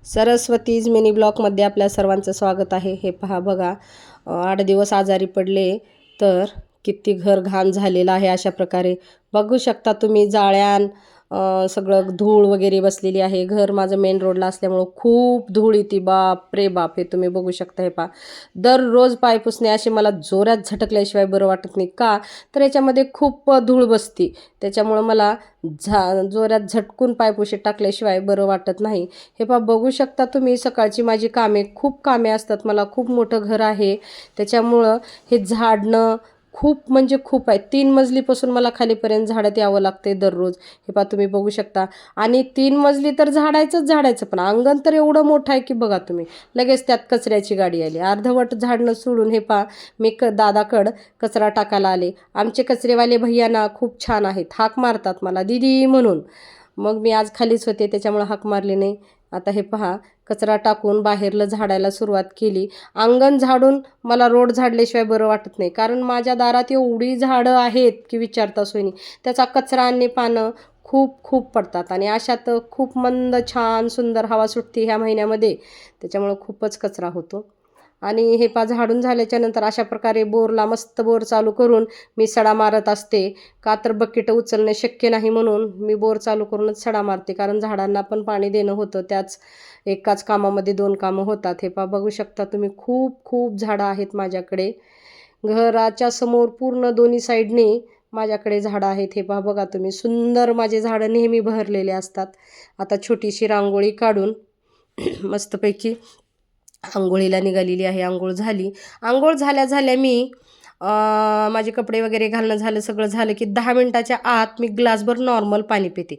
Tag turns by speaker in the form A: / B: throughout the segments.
A: सरस्वतीज mini ब्लॉगमध्ये आपल्या सर्वांचं स्वागत आहे. हे पहा बघा, 8 दिवस आजारी पडले तर किती घर घाण झालेलं आहे. अशा प्रकारे बघू शकता तुम्ही, जाळ्यान सगळं धूळ वगैरे बसलेली आहे. घर माझं मेन रोडला असल्यामुळं खूप धूळ येते. बाप रे बाप, हे तुम्ही बघू शकता. हे पहा, दररोज पाय पुसणे असे मला जोरात झटकल्याशिवाय बरं वाटत नाही. का तर याच्यामध्ये खूप धूळ बसते, त्याच्यामुळं मला जोरात झटकून पायपुशी टाकल्याशिवाय बरं वाटत नाही. हे पहा, बघू शकता तुम्ही, सकाळची माझी खूप कामे असतात. मला खूप मोठं घर आहे, त्याच्यामुळं हे झाडणं खूप म्हणजे खूप आहे. 3 मजलीपासून मला खालीपर्यंत झाडत यावं लागते दररोज. हे पहा तुम्ही बघू शकता. आणि 3 मजली तर झाडायचं, पण अंगण तर एवढं मोठं आहे की बघा तुम्ही. लगेच त्यात कचऱ्याची गाडी आली. अर्धवट झाडणं सोडून हे पहा, मी दादाकडं कचरा टाकायला आले. आमचे कचरेवाले भैया खूप छान आहेत, हाक मारतात मला दीदी म्हणून. मग मी आज खालीच होते, त्याच्यामुळं हाक मारली नाही. आता हे पहा, कचरा टाकून बाहेरलं झाडायला सुरुवात केली. अंगण झाडून मला रोड झाडल्याशिवाय बरं वाटत नाही, कारण माझ्या दारात एवढी झाडं आहेत की विचारता सोय नाही. त्याचा कचरा आणि पानं खूप खूप पडतात. आणि अशात खूप मंद छान सुंदर हवा सुटते ह्या महिन्यामध्ये, त्याच्यामुळं खूपच कचरा होतो. आणि हे पा, झाडून झाल्याच्या नंतर अशा प्रकारे मस्त बोर चालू करून मी सडा मारत असते. का तर बकेट उचलणे शक्य नाही, म्हणून मी बोर चालू करूनच सडा मारते, कारण झाडांना पण पाणी देणं होतं. त्याच एकाच कामामध्ये 2 कामं होतात. हे पा, बघू शकता तुम्ही, खूप खूप झाडं आहेत माझ्याकडे. घराच्या समोर पूर्ण दोन्ही साईडने माझ्याकडे झाडं आहेत. हे पहा बघा तुम्ही, सुंदर माझे झाडं नेहमी बहरलेले असतात. आता छोटीशी रांगोळी काढून मस्तपैकी आंघोळीला निघालेली आहे. आंघोळ झाली. आंघोळ झाल्या मी माझे कपडे वगैरे घालणं झालं, सगळं झालं की 10 मिनिटाच्या आत मी ग्लासभर नॉर्मल पाणी पिते.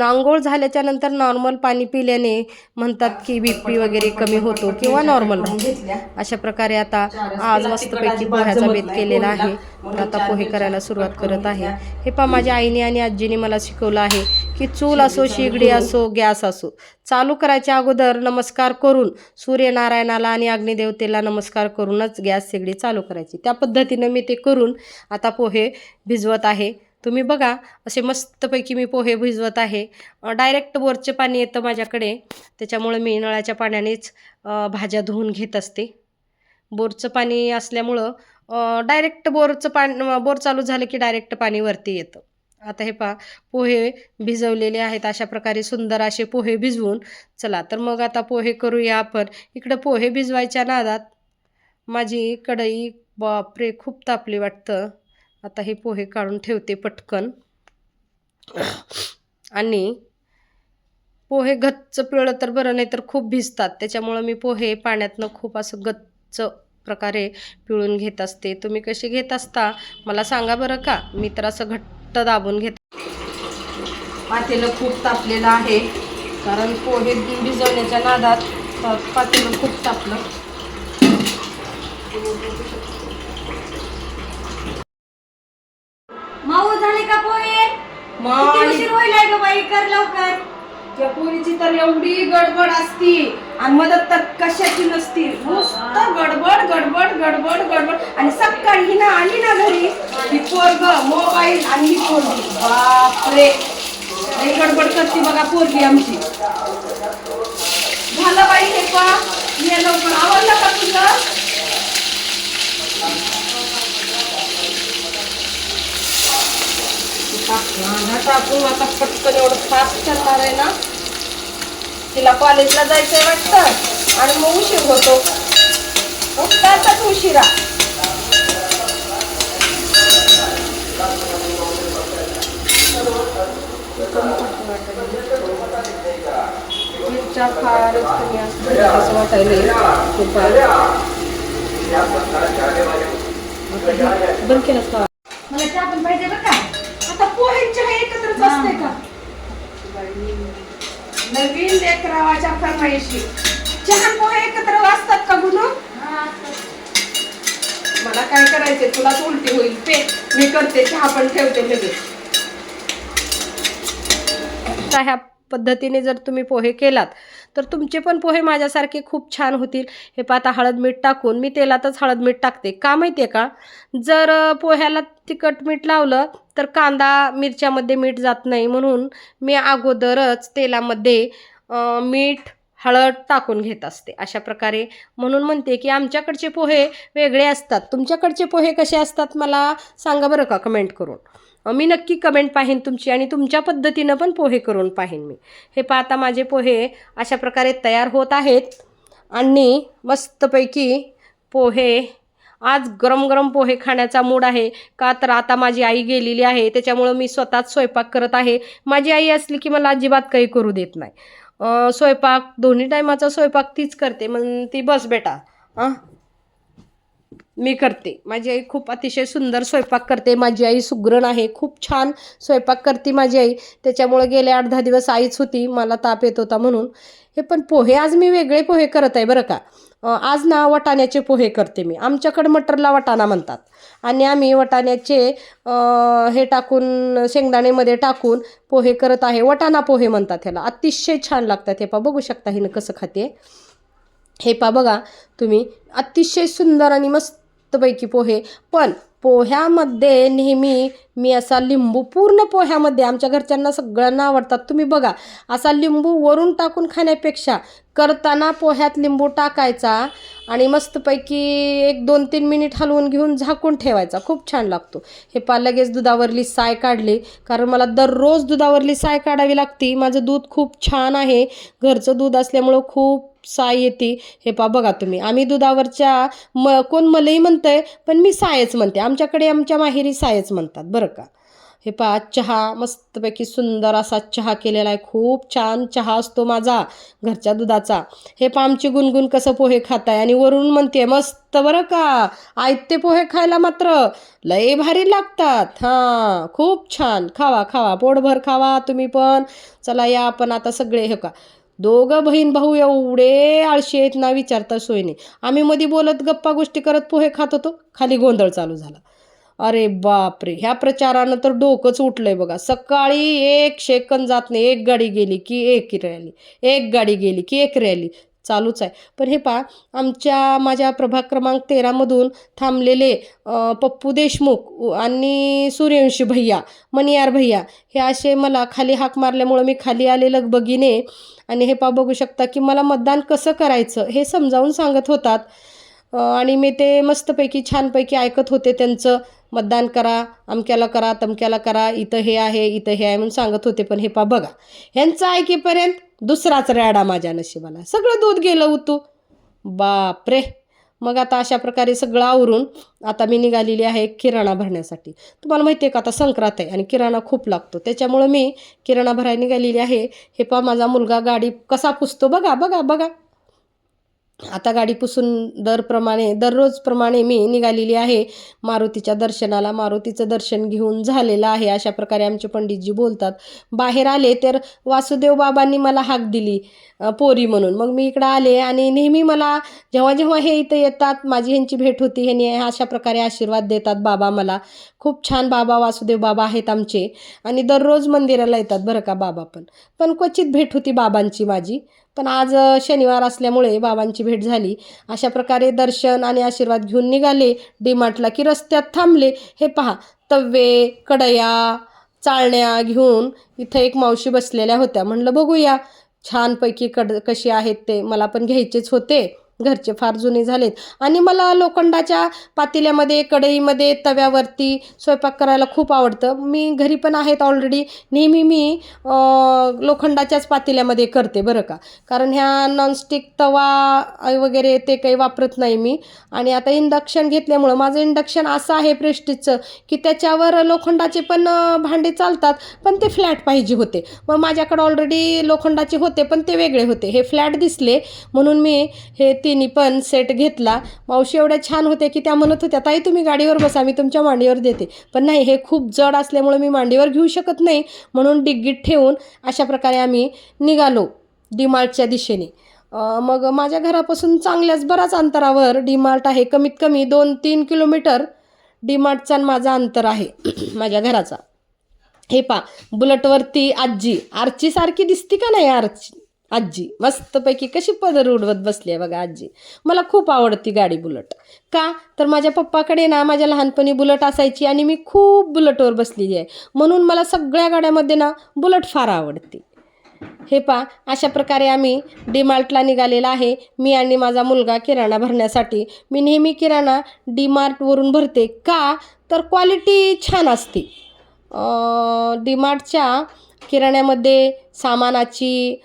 A: आंघोळ झाल्याच्या नंतर नॉर्मल पाणी पिल्याने म्हणतात की BP वगैरे कमी होतो किंवा नॉर्मल राहतो. अशा प्रकारे आता आज मस्तपैकी पोह्याचा बेत केलेला आहे. तर आता पोहे करायला सुरुवात करत आहे. हे पहा, माझ्या आईने आणि आजीने मला शिकवलं आहे की चूल असो, शेगडी असो, गॅस असो, चालू करायच्या अगोदर नमस्कार करून, सूर्यनारायणाला आणि अग्निदेवतेला नमस्कार करूनच गॅस शेगडी चालू करायची. त्या पद्धतीनं मी ते करून आता पोहे भिजवत आहे. तुम्ही बघा, असे मस्तपैकी मी पोहे भिजवत आहे. डायरेक्ट बोरचे पाणी येतं माझ्याकडे, त्याच्यामुळं मी नळाच्या पाण्यानेच भाज्या धुवून घेत असते. बोरचं पाणी असल्यामुळं डायरेक्ट बोर चालू झालं की डायरेक्ट पाणी वरती येतं. आता हे पहा, पोहे भिजवलेले आहेत. अशा प्रकारे सुंदर असे पोहे भिजवून, चला तर मग आता पोहे करूया आपण. इकडं पोहे भिजवायच्या नादात माझी कढई, बापरे, खूप तापली वाटतं. आता हे पोहे काढून ठेवते पटकन. आणि पोहे गच्च पिळलं तर बरं, नाही तर खूप भिजतात. त्याच्यामुळं मी पोहे पाण्यातनं खूप असं गच्च प्रकारे पिळून घेत असते. तुम्ही कशी घेत असता मला सांगा बरं का. मी तर असं घट्ट दाबून घेत. पातेलं खूप तापलेलं आहे, कारण पोहे भिजवण्याच्या नादात पातेलं खूप तापलं.
B: माऊ झाले का पोहे? किती उशीर होईल ग बाई, कर लवकर.
A: त्या पोळीची तर एवढी गडबड असती आणि मदत तर कशाची नसती. नुसतं गडबड गडबड गडबड गडबड. आणि सकाळी ही ना आली ना घरी, ही पोरग मोबाईल आणि ही पोरगी, बापरे, लई गडबड करते बघा पोरगी आमची. झालं बाई, हे पा, ये लवकर. आवडलं का तुझं? टाकून आता पटकन, एवढं फास्ट करणार आहे ना. तिला कॉलेजला जायचंय वाटतं, आणि मग उशीर होतो. उठतातच उशिरा. मिरच्या फारच कमी असते असं वाटायला. बंद केलंच का?
B: मला चहा पण पाहिजे बरं का.
A: आता पोह्यांच्या एकत्रच असते का? नवीन लेकरावाच्या फरमाईशी चहा पोहे एकत्र वाजतात का गुणू? मला काय करायचंय, तुलाच उलटी होईल. पे, मी करते चहा, पण ठेवते लगेच. ह्या पद्धतीने जर तुम्ही पोहे केलात तर तुमचे पण पोहे माझ्यासारखे खूप छान होतील. हे पाहता, हळद मीठ टाकून, मी तेलातच हळद मीठ टाकते. का माहिती आहे का, जर पोह्याला तिखट मीठ लावलं तर कांदा मिरच्यामध्ये मीठ जात नाही, म्हणून मी अगोदरच तेलामध्ये मीठ, हळद टाकून घेत असते अशा प्रकारे. म्हणून म्हणते की आमच्याकडचे पोहे वेगळे असतात. तुमच्याकडचे पोहे कसे असतात मला सांगा बरं का कमेंट करून. मी नक्की कमेंट पाहीन तुमची आणि तुमच्या पद्धतीनं पण पोहे करून पाहीन मी. हे पहा आता माझे पोहे अशा प्रकारे तयार होत आहेत आणि मस्तपैकी पोहे आज गरम गरम पोहे खाण्याचा मूड आहे. का तर आता माझी आई गेलेली आहे त्याच्यामुळं मी स्वतःच स्वयंपाक करत आहे. माझी आई असली की मला अजिबात काही करू देत नाही. स्वयंपाक दोन्ही टायमाचा स्वयंपाक तीच करते. मग ती बस बेटा मी करते. माझी आई खूप अतिशय सुंदर स्वयंपाक करते. माझी आई सुगरण आहे. खूप छान स्वयंपाक करते माझी आई. त्याच्यामुळे गेले 8-10 दिवस आईच होती. मला ताप येत होता म्हणून. हे पण पोहे आज मी वेगळे पोहे करत आहे बरं का. आज ना वाटाण्याचे पोहे करते मी. आमच्याकडे मटरला वाटाणा म्हणतात आणि आम्ही वाटाण्याचे हे टाकून शेंगदाणेमध्ये टाकून पोहे करत आहे. वाटाणा पोहे म्हणतात ह्याला. अतिशय छान लागतात. हे पा बघू शकता हिनं कसं खाते. हे पा बघा तुम्ही अतिशय सुंदर आणि मस्तपैकी पोहे. पण पोह्यामध्ये नेहमी मी असा लिंबू पूर्ण पोह्यामध्ये आमच्या घरच्यांना सगळ्यांना आवडतात. तुम्ही बघा असा लिंबू वरून टाकून खाण्यापेक्षा करताना पोह्यात लिंबू टाकायचा आणि मस्तपैकी 1-2-3 मिनिट हलवून घेऊन झाकून ठेवायचा. खूप छान लागतो. हे पा लगेच दुधावरली साय काढली कारण मला दररोज दुधावरली साय काढावी लागते. माझं दूध खूप छान आहे. घरचं दूध असल्यामुळं खूप साय येते. हे पा बघा तुम्ही आम्ही दुधावरच्या कोण मलई म्हणतंय पण मी सायच म्हणते. आमच्याकडे आमच्या माहेरी सायच म्हणतात बरं का. हे पा चहा मस्तपैकी सुंदर असा चहा केलेला आहे. खूप छान चहा असतो माझा घरच्या दुधाचा. हे पा आमची गुणगुण कसं पोहे खात आहे आणि वरून म्हणते मस्त बरं का. आयते पोहे खायला मात्र लय भारी लागतात. हां खूप छान. खावा खावा पोटभर खावा तुम्ही पण. चला या आपण आता सगळे हे का दोघं बहीण भाऊ एवढे आळशी आहेत ना विचारता सोय नाही. आम्ही मध्ये बोलत गप्पा गोष्टी करत पोहे खात होतो. खाली गोंधळ चालू झाला. अरे बापरे ह्या प्रचारानं तर डोकंच उठलंय बघा. सकाळी एक सेकंद जात नाही. एक गाडी गेली की एक रॅली, एक गाडी गेली की एक रॅली चालूच आहे. पण हे पहा माझ्या प्रभाग क्रमांक 13मधून थांबलेले पप्पू देशमुख आणि सूर्यवंशी भैया मनियार भैया हे असे मला खाली हाक मारल्यामुळं मी खाली आले लगबगीने. आणि हे पहा बघू शकता की मला मतदान कसं करायचं हे समजावून सांगत होतात. आणि मी ते मस्तपैकी छानपैकी ऐकत होते त्यांचं. मतदान करा, अमक्याला करा, तमक्याला करा, इथं हे आहे इथं हे आहे म्हणून सांगत होते. पण हे पा बघा ह्यांचं ऐकेपर्यंत दुसराच रॅडा माझ्या नशिबाला. सगळं दूध गेलं उतू. बापरे. मग आता अशा प्रकारे सगळं आवरून आता मी निघालेली आहे किराणा भरण्यासाठी. तुम्हाला माहिती आहे का आता संक्रांत आहे आणि किराणा खूप लागतो. त्याच्यामुळं मी किराणा भरायला निघालेली आहे. हे पा माझा मुलगा गाडी कसा पुसतो बघा बघा बघा. आता गाडी पुसून दररोजप्रमाणे मी निघालेली आहे मारुतीच्या दर्शनाला. मारुतीचं दर्शन घेऊन झालेलं आहे. अशा प्रकारे आमचे पंडितजी बोलतात. बाहेर आले तर वासुदेव बाबांनी मला हाक दिली पोरी म्हणून. मग मी इकडं आले आणि नेहमी मला जेव्हा जेव्हा हे इथं येतात माझी ह्यांची भेट होती. ह्यांनी अशा प्रकारे आशीर्वाद देतात बाबा मला. खूप छान बाबा वासुदेव बाबा आहेत आमचे आणि दररोज मंदिराला येतात बरं का बाबा पण क्वचित भेट होती बाबांची माझी. पण आज शनिवार असल्यामुळे बाबांची भेट झाली. अशा प्रकारे दर्शन आणि आशीर्वाद घेऊन निघाले डीमार्टला की रस्त्यात थांबले. हे पहा तवे कढया चाळण्या घेऊन इथं एक मावशी बसलेल्या होत्या. म्हणलं बघूया छानपैकी कशी आहेत ते. मला पण घ्यायचेच होते. घरचे फार जुने झालेत आणि मला लोखंडाच्या पातेल्यामध्ये कढईमध्ये तव्यावरती स्वयंपाक करायला खूप आवडतं. मी घरी पण आहेत ऑलरेडी. नेहमी मी लोखंडाच्याच पातेल्यामध्ये करते बरं का. कारण ह्या नॉनस्टिक तवा वगैरे ते काही वापरत नाही मी. आणि आता इंडक्शन घेतल्यामुळं माझं इंडक्शन असं आहे प्रेस्टिजचं की त्याच्यावर लोखंडाचे पण भांडे चालतात पण ते फ्लॅट पाहिजे होते. मग माझ्याकडे ऑलरेडी लोखंडाचे होते पण ते वेगळे होते. हे फ्लॅट दिसले म्हणून मी हे तिन्ही पण सेट घेतला. मावशी एवढ्या छान होत्या की त्या म्हणत होत्या ताई तुम्ही गाडीवर बसा मी तुमच्या मांडीवर देते. पण नाही हे खूप जड असल्यामुळे मी मांडीवर घेऊ शकत नाही म्हणून डिग्गीत ठेवून अशा प्रकारे आम्ही निघालो डीमार्टच्या दिशेने. मग माझ्या घरापासून चांगल्याच बराच अंतरावर डीमार्ट आहे. कमीत कमी 2-3 किलोमीटर डीमार्टचा माझा अंतर आहे माझ्या घराचा. हे पा बुलेटवरती आजी आरचीसारखी दिसती का नाही आजी मस्तपैकी कशी पदर उडवत बसली आहे बघा आजी. मला खूप आवडती गाडी बुलेट. का तर माझ्या पप्पाकडे ना माझ्या लहानपणी बुलेट असायची आणि मी खूप बुलेटवर बसलेली आहे म्हणून मला सगळ्या गाड्यामध्ये ना बुलेट फार आवडते. हे पहा अशा प्रकारे आम्ही डीमार्टला निघालेला आहे. मी आणि माझा मुलगा किराणा भरण्यासाठी. मी नेहमी किराणा डीमार्टवरून भरते. का तर क्वालिटी छान असते. डीमार्टच्या किराण्यामध्ये सामानाची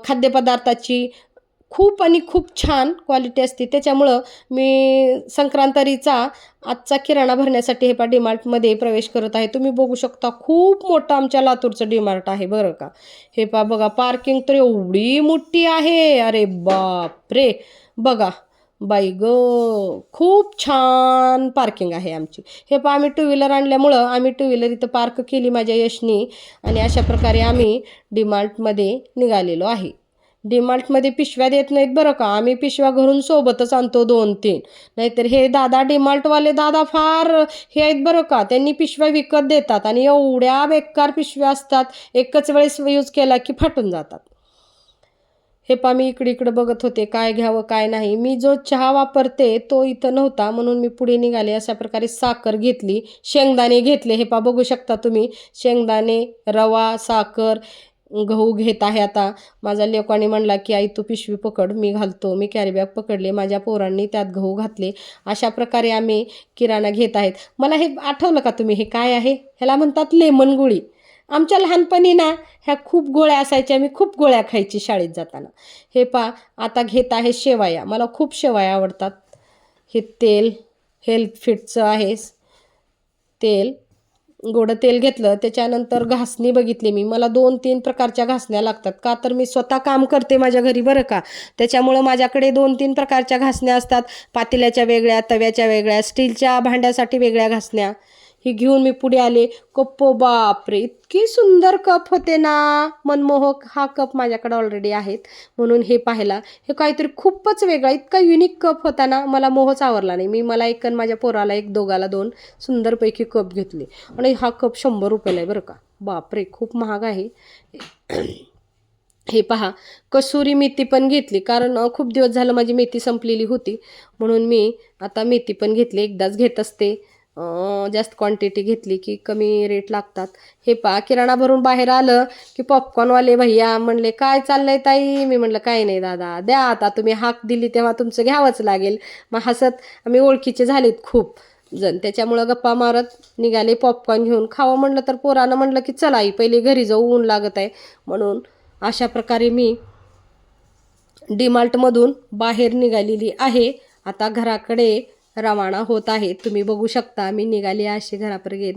A: खाद्यपदार्थाची खूप छान क्वालिटी असते. त्याच्यामुळं मी संक्रांतीचा आजचा किराणा भरण्यासाठी हे पहा डीमार्टमध्ये प्रवेश करत आहे. तुम्ही बघू शकता खूप मोठं आमच्या लातूरचं डीमार्ट आहे बरं का. हे पहा बघा पार्किंग तर एवढी मोठी आहे. अरे बापरे, बघा बाई ग, खूप छान पार्किंग आहे आमची. हे पहा आम्ही टू व्हीलर आणल्यामुळं आम्ही टू व्हीलर इथं पार्क केली माझ्या यशनी आणि अशा प्रकारे आम्ही डीमार्टमध्ये निघालेलो आहे. डीमार्टमध्ये पिशव्या देत नाहीत बरं का. आम्ही पिशव्या घरून सोबतच आणतो 2-3. नाहीतर हे दादा डीमार्टवाले दादा फार हे आहेत बरं का. त्यांनी पिशव्या विकत देतात आणि एवढ्या बेकार पिशव्या असतात, एकच वेळेस यूज केला की फाटून जातात. हे पहा मी इकडं बघत होते काय घ्यावं काय नाही. मी जो चहा वापरते तो इथं नव्हता म्हणून मी पुढे निघाले. अशा प्रकारे साखर घेतली, शेंगदाणे घेतले. हे पहा बघू शकता तुम्ही, शेंगदाणे, रवा, साखर, गहू घेत आहे. आता माझा लेकाने म्हणला की आई तू पिशवी पकड, मी घालतो. मी कॅरीबॅग पकडले, माझ्या पोरांनी त्यात गहू घातले. अशा प्रकारे आम्ही किराणा घेत आहेत. मला हे आठवलं का तुम्ही, हे काय आहे? ह्याला म्हणतात लेमन गोळी. आमच्या लहानपणी ना ह्या खूप गोळ्या असायच्या, मी खूप गोळ्या खायची शाळेत जाताना. हे पहा आता घेत आहे शेवया. मला खूप शेवया आवडतात. हे तेल हेल्थ फिटचं आहे तेल, गोडं तेल घेतलं. त्याच्यानंतर घासणी बघितली मी. मला 2-3 प्रकारच्या घासण्या लागतात. का तर मी स्वतः काम करते माझ्या घरी बरं का. त्याच्यामुळं माझ्याकडे 2-3 प्रकारच्या घासण्या असतात. पातेल्याच्या वेगळ्या, तव्याच्या वेगळ्या, स्टीलच्या भांड्यासाठी वेगळ्या घासण्या. ही घेऊन मी पुढे आले. कप बापरे, इतकी सुंदर कप होते ना, मनमोहक. हा कप माझ्याकडे ऑलरेडी आहेत म्हणून हे पाहिला. हे काहीतरी खूपच वेगळा, इतका युनिक कप होता ना, मला मोहच आवरला नाही. मी मला एक आणि माझ्या पोराला एक, दोघाला 2 सुंदरपैकी कप घेतले. आणि हा कप 100 रुपयाला आहे बरं का. बापरे, खूप महाग आहे. हे पहा कसुरी मेथी पण घेतली, कारण खूप दिवस झालं माझी मेथी संपलेली होती म्हणून मी आता मेथी पण घेतली. एकदाच घेत असते. जास्त क्वांटिटी घेतली की कमी रेट लागतात. हे पहा किराणा भरून बाहेर आलं की पॉपकॉर्नवाले भैया म्हणले काय चाललंय ताई. मी म्हणलं काही नाही दादा, द्या आता, तुम्ही हाक दिली तेव्हा तुमचं घ्यावंच लागेल. मग हसत आम्ही ओळखीचे झालेत खूप जण, त्याच्यामुळं गप्पा मारत निघाले पॉपकॉर्न घेऊन. खावं म्हणलं तर पोरानं म्हणलं की चला आई पहिले घरी जाऊ, ऊन लागत आहे म्हणून. अशा प्रकारे मी डीमार्टमधून बाहेर निघालेली आहे. आता घराकडे रवाना होत आहे. तुम्ही बघू शकता मी निघाली अशी घराकडे.